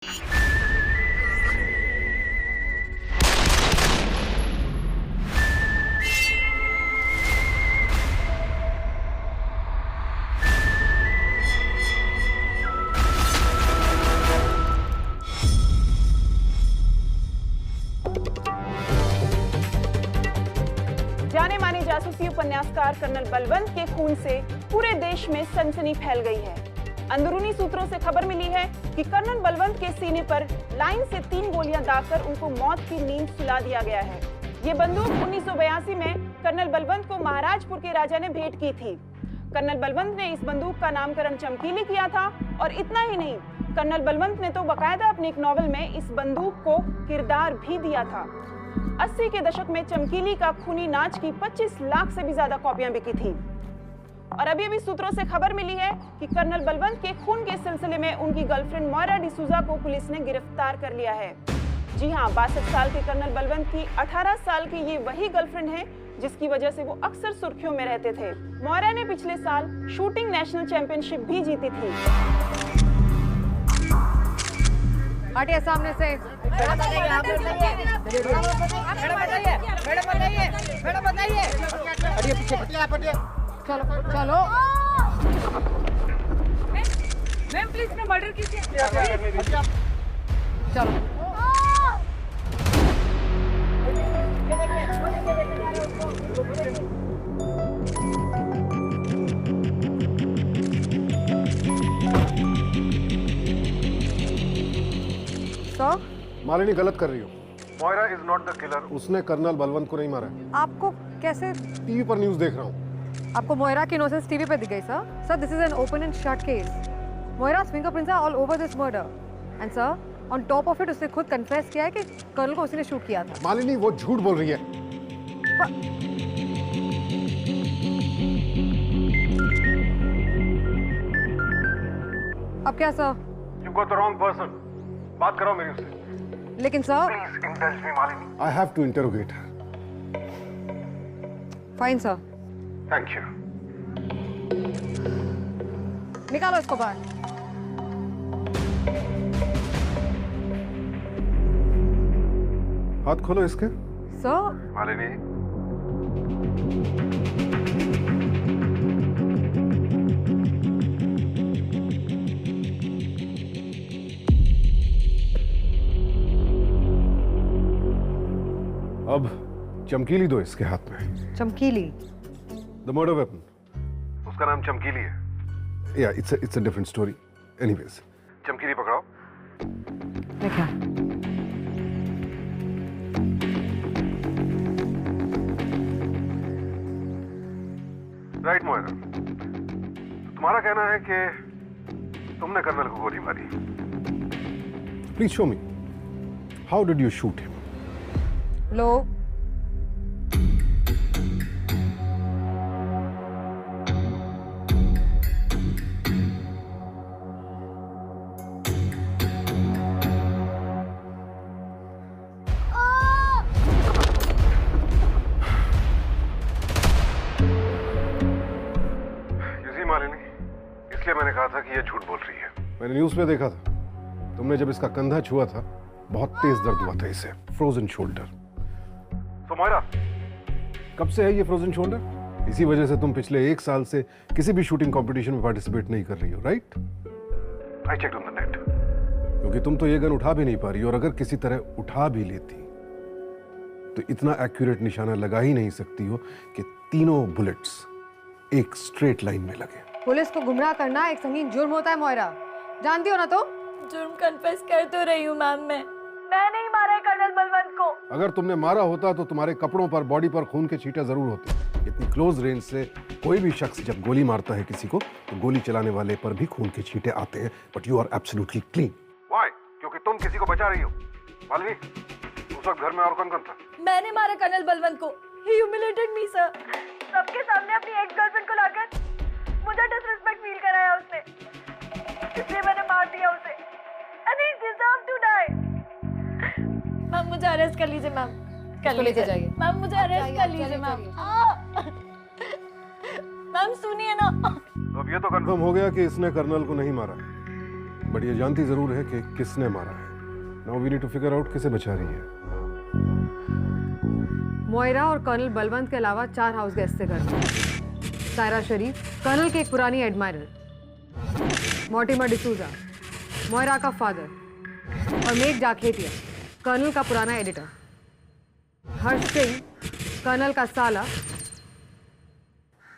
जाने माने जासूसी उपन्यासकार कर्नल बलवंत के खून से पूरे देश में सनसनी फैल गई है। अंदरूनी सूत्रों से खबर मिली है कि कर्नल बलवंत के सीने पर लाइन से 3 गोलियां दागकर उनको मौत की नींद सुला दिया गया है। ये बंदूक 1982 में कर्नल बलवंत को महाराजपुर के राजा ने भेंट की थी। कर्नल बलवंत ने इस बंदूक का नामकरण चमकीली किया था और इतना ही नहीं, कर्नल बलवंत ने तो बाकायदा अपने एक नॉवल में इस बंदूक को किरदार भी दिया था। 80 के दशक में चमकीली का खूनी नाच की 25 लाख से भी ज्यादा कॉपियां बिकी थी। और अभी सूत्रों से खबर मिली है कि कर्नल बलवंत के खून के सिलसिले में उनकी गर्लफ्रेंड मोयरा डिसूजा को पुलिस ने गिरफ्तार कर लिया है। जी हां, 62 साल के कर्नल बलवंत की 18 साल की ये वही गर्लफ्रेंड है जिसकी वजह से वो अक्सर सुर्खियों में रहते थे। मोयरा ने पिछले साल शूटिंग नेशनल चैंपियनशिप भी जीती थी। हटिए सामने से। चलो चलो। मैम प्लीज मैं मर्डर कीजिए। चलो सर। मालिनी गलत कर रही हो। Moira is not the killer. उसने कर्नल बलवंत को नहीं मारा है। आपको कैसे? टीवी पर न्यूज़ देख रहा हूँ। आपको मोयरा की इनोसेंस टीवी पे दिख गई sir? Sir, this is an open and shut case. Moira's fingerprints are all over this murder. And sir, on top of it उसने खुद कन्फेस किया है कि कर्नल को उसने शूट किया था। मालिनी वो झूठ बोल रही है। अब क्या sir? You got the wrong person. बात करो मेरी उससे। लेकिन sir. Please indulge me, Malini. I have to interrogate her. Fine sir. Thank you. निकालो इसको बाहर। हाथ खोलो इसके। सर। मालिनी। अब चमकीली दो इसके हाथ में। चमकीली? The murder weapon. उसका नाम चमकीली है। या it's a different story. Anyways, चमकीली पकड़ाओ। देखा। राइट मोयरा, तुम्हारा कहना है कि तुमने कर्नल को गोली मारी। Please show me, how did you shoot him? लो। इसलिए मैंने कहा था कि ये झूठ बोल रही है। मैंने न्यूज़ पे देखा था, तुमने जब इसका कंधा छुआ था बहुत तेज दर्द हुआ था इसे। Frozen shoulder. तो मोयरा, कब से है ये फ्रोजन शोल्डर? इसी वजह से तुम पिछले 1 साल से किसी भी शूटिंग कंपटीशन में पार्टिसिपेट नहीं कर रही हो, right? I checked on the net. क्योंकि तुम तो ये गन उठा भी नहीं पा रही, और अगर किसी तरह उठा भी लेती तो इतना एक्यूरेट निशाना लगा ही नहीं सकती हो कि तीनों बुलेट्स एक स्ट्रेट लाइन में लगे। पुलिस को गुमराह करना एक संगीन जुर्म होता है मोयरा, जानती हो ना तुम? जुर्म कन्फेस कर तो रही हूँ मैम। मैं नहीं मारा है कर्नल बलवंत को। अगर तुमने मारा होता तो तुम्हारे कपड़ों पर, बॉडी पर खून के छींटे जरूर होते। इतनी क्लोज रेंज से कोई भी शख्स जब गोली मारता है किसी को तो गोली चलाने वाले पर भी खून के छींटे आते हैं, but you are absolutely clean. Why? क्योंकि तुम किसी को बचा रही हो। मालवी, उस वक्त घर में और कौन-कौन था? मैंने मारा कर्नल बलवंत को। He humiliated me, sir. सबके सामने अपनी एक्स गर्लफ्रेंड को लाकर मुझे डिसरिस्पेक्ट फील कराया उसने, इसलिए मैंने मार दिया उसे। And he deserved to die. Ma'am मुझे अरेस्ट कर लीजिए मैम। कर लीजिए जाइए। मैम मुझे अरेस्ट कर लीजिए मैम। मैम सुनिए ना। तो अब ये तो कंफर्म हो गया कि इसने कर्नल को नहीं मारा। बट ये जानती जरूर है कि किसने मारा है। Now we need to figure out किसे बचा रही है। मोयरा और कर्नल बलवंत के अलावा 4 हाउस गेस्ट थे घर में। सायरा शरीफ, कर्नल की एक पुरानी एडमायरर, मॉर्टिमर डिसूजा, मोयरा का फादर, और मेघ जाखेटिया, कर्नल का पुराना एडिटर, हर्ष सिंह, कर्नल का साला।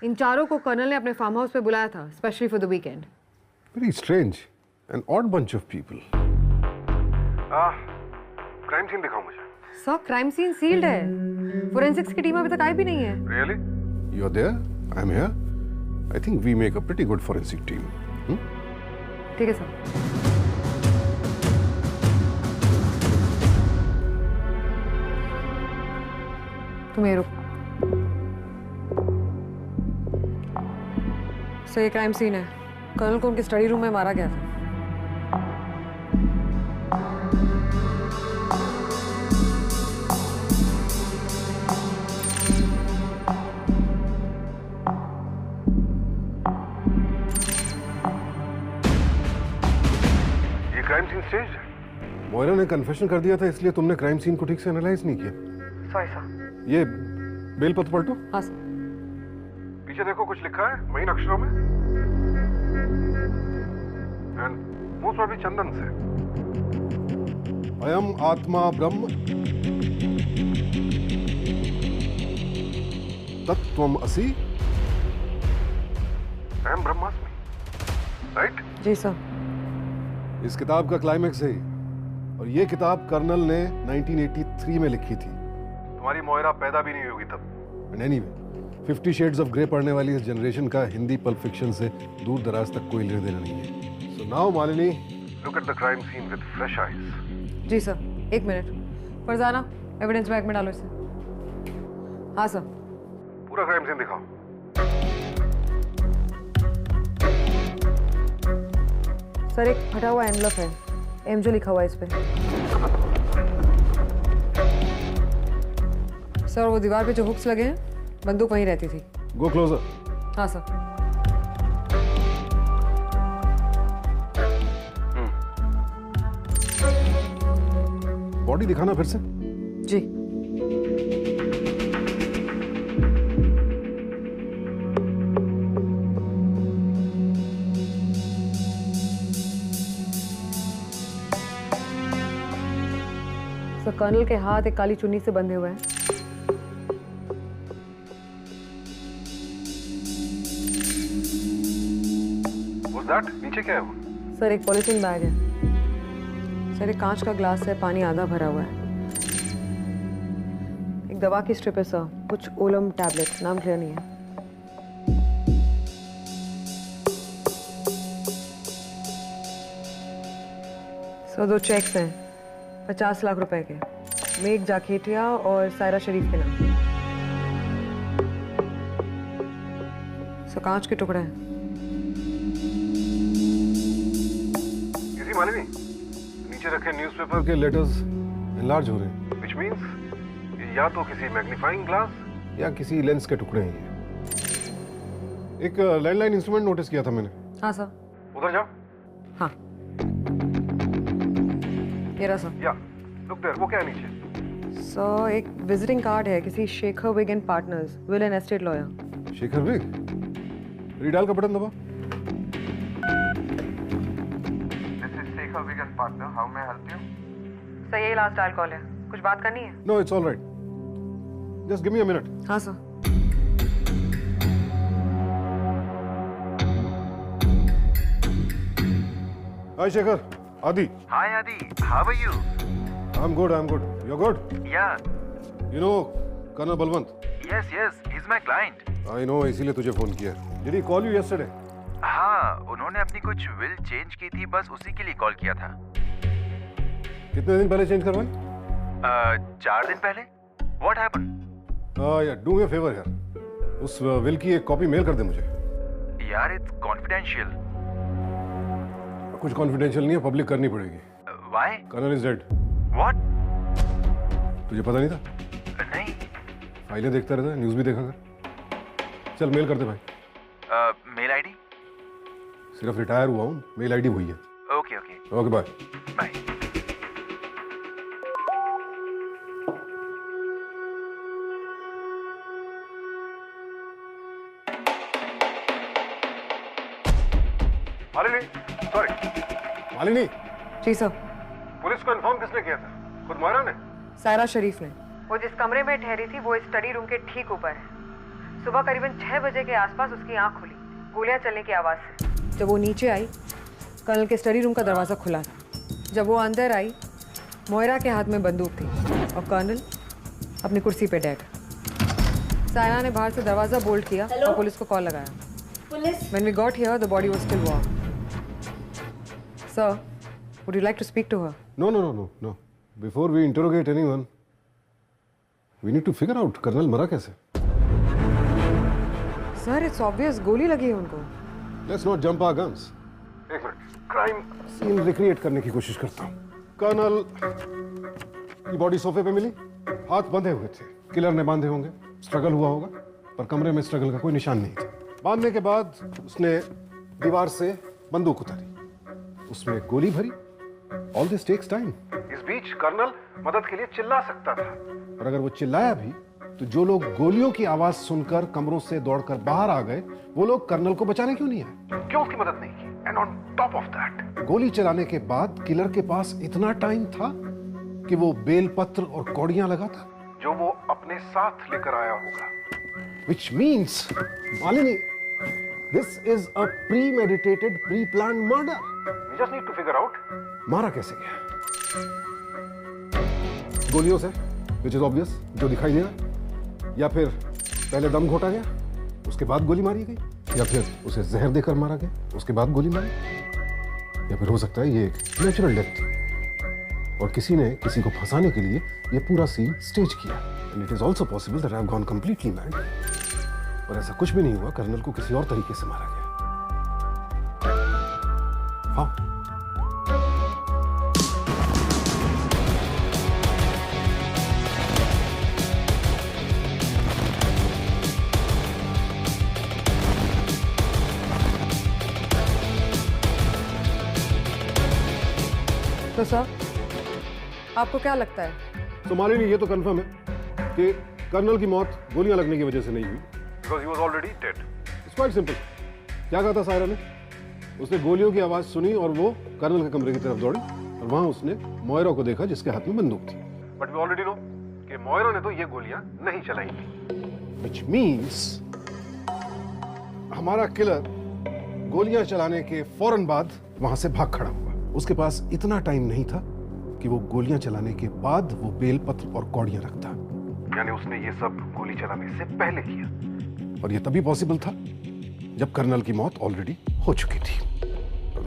इन चारों को कर्नल ने अपने फार्म हाउस पे बुलाया था, specially for the weekend. Very strange, an odd bunch of people. Crime scene दिखाओ मुझे। सर, क्राइम सीन सील्ड है। फोरेंसिक्स की टीम अभी तक आई भी नहीं है। Really? You're there? I'm here. I think we make a pretty good forensic team. ठीक है सर। तुम ये रुको। सर, ये क्राइम सीन है। कर्नल को उनके स्टडी रूम में मारा गया था। क्राइम सीन स्टेज है। मोयरा ने कन्फेशन कर दिया था, इसलिए तुमने क्राइम सीन को ठीक से एनालाइज नहीं किया। Sorry sir. ये बेल पत्र पलटो। हाँ सर। पीछे देखो, कुछ लिखा है महीन अक्षरों में, एंड मोस्ट प्रॉबब्ली चंदन से। अयम आत्मा ब्रह्म तत्त्वम असि अहम ब्रह्मास्मि। राइट? जी सर। इस किताब का क्लाइमेक्स है, और ये किताब कर्नल ने 1983 में लिखी थी। तुम्हारी मोयरा पैदा भी नहीं होगी तब। And anyway, 50 shades of grey पढ़ने वाली इस जनरेशन का हिंदी पल्प फिक्शन से दूर दराज तक कोई लेना देना नहीं है। So now Malini, look at the crime scene with fresh eyes. जी sir, 1 minute. Farzana, evidence bag में डालो इसे। हाँ सर। पूरा क्राइम सीन दिखाओ। सर, एक फटा हुआ एनवलप है, एमजे लिखा हुआ है इस पे। सर, वो दीवार पे जो हुक्स लगे हैं, बंदूक वहीं रहती थी। Go closer. हाँ सर। बॉडी दिखाना फिर से। जी। सर, कर्नल के हाथ एक काली चुन्नी से बंधे हुए हैं। What's that? नीचे क्या है वो? सर, एक पॉलिथीन बैग है। सर, एक कांच का ग्लास है, पानी आधा भरा हुआ है। एक दवा की स्ट्रिप है सर, कुछ ओलम टैबलेट, नाम क्लियर नहीं है। सर, 2 चेक्स हैं, 50 लाख रुपए के, मेघ जाखेटिया और सायरा शरीफ के नाम। सर, कांच के टुकड़े हैं। किसी मालिनी, नीचे रखे न्यूज़पेपर के लेटर्स एनलार्ज हो रहे हैं, which means या तो किसी मैग्नीफाइंग ग्लास या किसी लेंस के टुकड़े हैं। एक लैंडलाइन इंस्ट्रूमेंट नोटिस किया था मैंने। हाँ सर। उधर जाओ। हाँ, ये रहा सर। या लुक देयर, वो क्या है नीचे? सर, एक विजिटिंग कार्ड है किसी Shekhar Vig and partners, will and estate lawyer. Shekhar Vig? Redial का बटन दबा। This is Shekhar Wig and Partner. How may I help you? Sir, यही लास्ट डायल कॉल है, कुछ बात करनी है? No, it's all right, just give me a minute. हाँ sir. Hi Shekhar, Adi. Hi Adi, how are you? I am good, you are good? Yeah, you know colonel Balwant? yes, he's my client. I know, इसीलिए तुझे phone किया। Did he call you yesterday? हाँ, उन्होंने अपनी कुछ will change की थी, बस उसी के लिए कॉल किया था। कितने दिन पहले चेंज करवाई? 4 दिन पहले। What happened? यार, डू मी अ फेवर यार, उस विल की एक कॉपी मेल कर दे मुझे। यार, it's confidential. कुछ कॉन्फिडेंशियल नहीं है, पब्लिक करनी पड़ेगी। Why? Colonel is dead. What? तुझे पता नहीं था? नहीं। फाइलें देखता रहता है, न्यूज़ भी देखा कर। चल मेल कर दे भाई। Mail ID? सिर्फ रिटायर हुआ हूँ, मेल आईडी वही है। Okay okay okay bye. Bye. Malini, sorry Malini, जी सर। पुलिस को इन्फॉर्म किसने किया था? खुद मोयरा ने? सायरा शरीफ ने। वो जिस कमरे में ठहरी थी वो इस स्टडी रूम के ठीक ऊपर है। सुबह करीबन 6 बजे के आसपास उसकी आंख खुली गोलियां चलने की आवाज़ से। जब वो नीचे आई कर्नल के स्टडी रूम का दरवाज़ा खुला था। जब वो अंदर आई मोयरा के हाथ में बंदूक थी और कर्नल अपनी कुर्सी पे डेड। सायरा ने बाहर से दरवाज़ा बोल्ट किया और पुलिस को कॉल लगाया। Police? When we got here, the body was still warm. Sir, would you like to speak to her? No. Before we interrogate anyone, we need to figure out colonel मरा कैसे? Sir, it's obvious गोली लगी है उनको। Let's not jump our guns. एक minute, crime scene recreate करने की कोशिश करता हूँ। कर्नल की बॉडी सोफे पे मिली, हाथ बंधे हुए थे। किलर ने बांधे होंगे, स्ट्रगल हुआ होगा, पर कमरे में स्ट्रगल का कोई निशान नहीं था। बांधने के बाद उसने दीवार से बंदूक उतारी, उसमें गोली भरी। All this takes time. इस बीच कर्नल मदद के लिए चिल्ला सकता था, और अगर वो चिल्लाया भी तो जो लोग गोलियों की आवाज सुनकर कमरों से दौड़कर बाहर आ गए वो लोग कर्नल को बचाने क्यों नहीं आए? क्यों उसकी मदद नहीं की? And on top of that, गोली चलाने के बाद किलर के पास इतना टाइम था कि वो बेलपत्र और कौड़ियां लगाता जो वो अपने साथ लेकर आया होगा। Which means, Malini, this is a premeditated, pre-planned murder. We just need to figure out मारा कैसे गया? गोलियों से, which is obvious, जो दिखाई दे रहा, या फिर पहले दम घोटा गया, उसके बाद गोली मारी गई, या फिर उसे जहर देकर मारा गया, उसके बाद गोली मारी, या फिर हो सकता है ये एक नेचुरल डेथ थी और किसी ने किसी को फंसाने के लिए ये पूरा सीन स्टेज किया। And it is also possible that I have gone completely mad. और ऐसा कुछ भी नहीं हुआ, कर्नल को किसी और तरीके से मारा गया। हाँ। तो सर, आपको क्या लगता है? तो मालिनी, ये तो कंफर्म है कि कर्नल की मौत गोलियां लगने की वजह से नहीं हुई, because he was already dead. It's quite simple. क्या कहा था सायरा ने? उसने गोलियों की आवाज सुनी और वो कर्नल के कमरे की तरफ दौड़ी और वहां उसने मोयरा को देखा जिसके हाथ में बंदूक थी। But we already know कि मोयरा ने तो ये गोलियां नहीं चलाई थी। Which means हमारा किलर गोलियां चलाने के फौरन बाद वहां से भाग खड़ा हुआ। उसके पास इतना टाइम नहीं था कि वो गोलियां चलाने के बाद वो बेलपत्र और कौड़ियां रखता, यानी उसने ये सब गोली चलाने से पहले किया, और ये तभी पॉसिबल था जब कर्नल की मौत ऑलरेडी हो चुकी थी।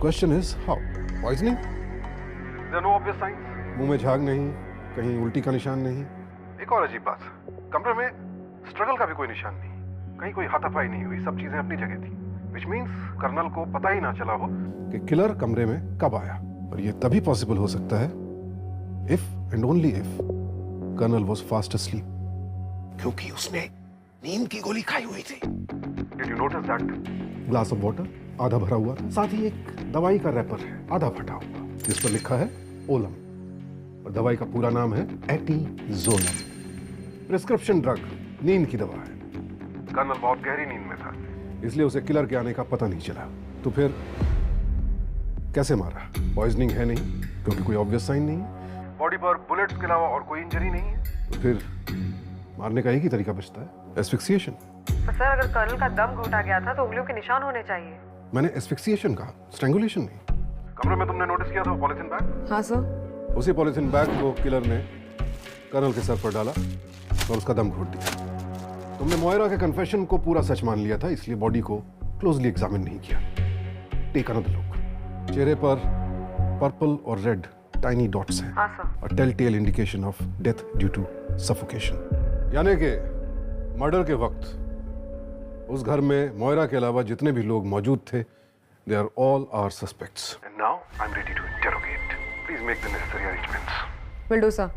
Question is how? Poisoning? There are no obvious signs. मुंह में झाग नहीं, कहीं उल्टी का निशान नहीं। एक और अजीब बात, कमरे में स्ट्रगल का भी कोई निशान नहीं, कहीं कोई हाथापाई नहीं हुई, सब चीजें अपनी जगह थी। व्हिच मींस कर्नल को पता ही ना चला हो कि किलर कमरे में कब आया, और ये तभी पॉसिबल हो सकता है if and only if colonel was fast asleep, क्योंकि उसने नींद की गोली खाई हुई थी। Did you notice that? Glass of water आधा भरा हुआ था, साथ ही एक दवाई का रैपर है आधा फटा हुआ, जिस पर लिखा है ओलम, और दवाई का पूरा नाम है एटीजोलम। प्रिस्क्रिप्शन ड्रग, नींद की दवा है। कर्नल बहुत गहरी नींद में था, इसलिए उसे किलर के आने का पता नहीं चला। तो फिर कैसे मारा? पॉइजनिंग है नहीं, क्योंकि कोई ऑब्वियस साइन नहीं, बॉडी पर बुलेट्स के अलावा और कोई इंजरी नहीं है, तो फिर मारने का एक ही तरीका बचता है, एस्फिक्सिएशन। तो सर, अगर कर्नल का दम घोटा गया था तो उंगलियों के निशान होने चाहिए। मैंने एस्फिक्सिएशन कहा, स्ट्रैंगुलेशन नहीं। कमरे में तुमने नोटिस किया था पॉलिथीन बैग? हाँ सर। उसी पॉलिथीन बैग को किलर ने कर्नल के सर पर डाला और उसका दम घोट दिया। तुमने मोयरा के कन्फेशन को पूरा सच मान लिया था, इसलिए बॉडी को क्लोजली एग्जामिन नहीं किया। Take another look. चेहरे पर पर्पल और रेड टाइनी डॉट्स हैं, a telltale indication of death due to suffocation. यानी कि मर्डर के वक्त उस घर में मोयरा के अलावा जितने भी लोग मौजूद थे, they are all our suspects. And now I'm ready to interrogate. Please make the necessary arrangements. Will do, sir.